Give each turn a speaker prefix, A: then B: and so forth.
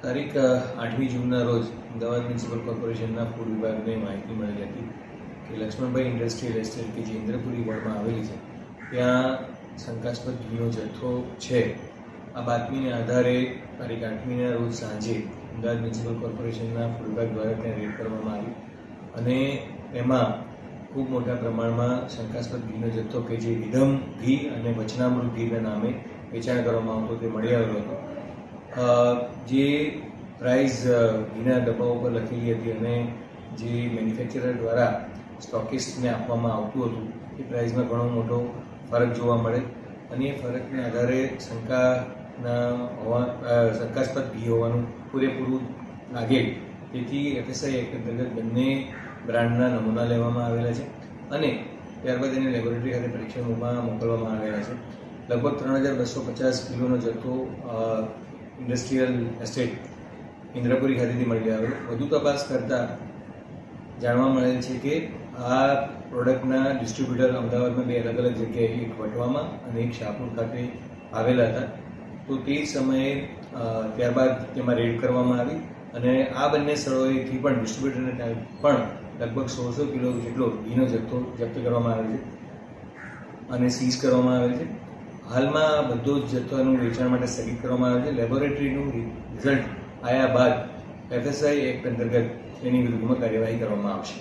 A: તારીખ 8મી જૂનના રોજ અમદાવાદ મ્યુનિસિપલ કોર્પોરેશનના ફૂડ વિભાગને માહિતી મળી હતી કે લક્ષ્મણભાઈ ઇન્ડસ્ટ્રીયલ એસ્ટેટ કે જે ઇન્દ્રપુરી વોર્ડમાં આવેલી છે ત્યાં શંકાસ્પદ ઘીનો જથ્થો છે. આ બાતમીને આધારે તારીખ 8મીના રોજ સાંજે અમદાવાદ મ્યુનિસિપલ કોર્પોરેશનના ફૂડ વિભાગ દ્વારા ત્યાં રેડ કરવામાં આવી અને તેમાં ખૂબ મોટા પ્રમાણમાં શંકાસ્પદ ઘીનો જથ્થો કે જે વિધમ ઘી અને વચનામૃત ઘીના નામે વેચાણ કરવામાં આવતો તે મળી આવેલો હતો. જે પ્રાઇસ ઘીના ડબ્બા ઉપર લખેલી હતી અને જે મેન્યુફેક્ચરર દ્વારા સ્ટોકિસ્ટને આપવામાં આવતું હતું એ પ્રાઇસમાં ઘણો મોટો ફરક જોવા મળે અને એ ફરકને આધારે શંકાસ્પદ ઘી હોવાનું પૂરેપૂરું લાગેલ. તેથી FSI એક્ટ અંતર્ગત બંને બ્રાન્ડના નમૂના લેવામાં આવેલા છે અને ત્યારબાદ એને લેબોરેટરી ખાતે પરીક્ષણમાં મોકલવામાં આવેલા છે. લગભગ 3250 કિલોનો જથ્થો ઇન્ડસ્ટ્રીયલ એસ્ટેટ ઇન્દ્રપુરી ખાતેથી મળી આવેલો. વધુ તપાસ કરતાં જાણવા મળેલ છે કે આ પ્રોડક્ટના ડિસ્ટ્રીબ્યુટર અમદાવાદમાં બે અલગ અલગ જગ્યાએ, એક વટવામાં અને એક શાહપુર ખાતે આવેલા હતા. તો તે સમયે ત્યારબાદ તેમાં રેડ કરવામાં આવી અને આ બંને સ્થળોએથી પણ ડિસ્ટ્રીબ્યુટરને પણ લગભગ 1600 કિલો જેટલો ઘીનો જથ્થો જપ્ત કરવામાં આવેલ છે અને સીઝ કરવામાં આવેલ છે. હાલમાં બધો જ જથ્થાનું વેચાણ માટે સ્થગિત કરવામાં આવે છે. લેબોરેટરીનું રિઝલ્ટ આવ્યા બાદ FSI એક્ટ અંતર્ગત તેની વિરુદ્ધમાં કાર્યવાહી કરવામાં આવશે.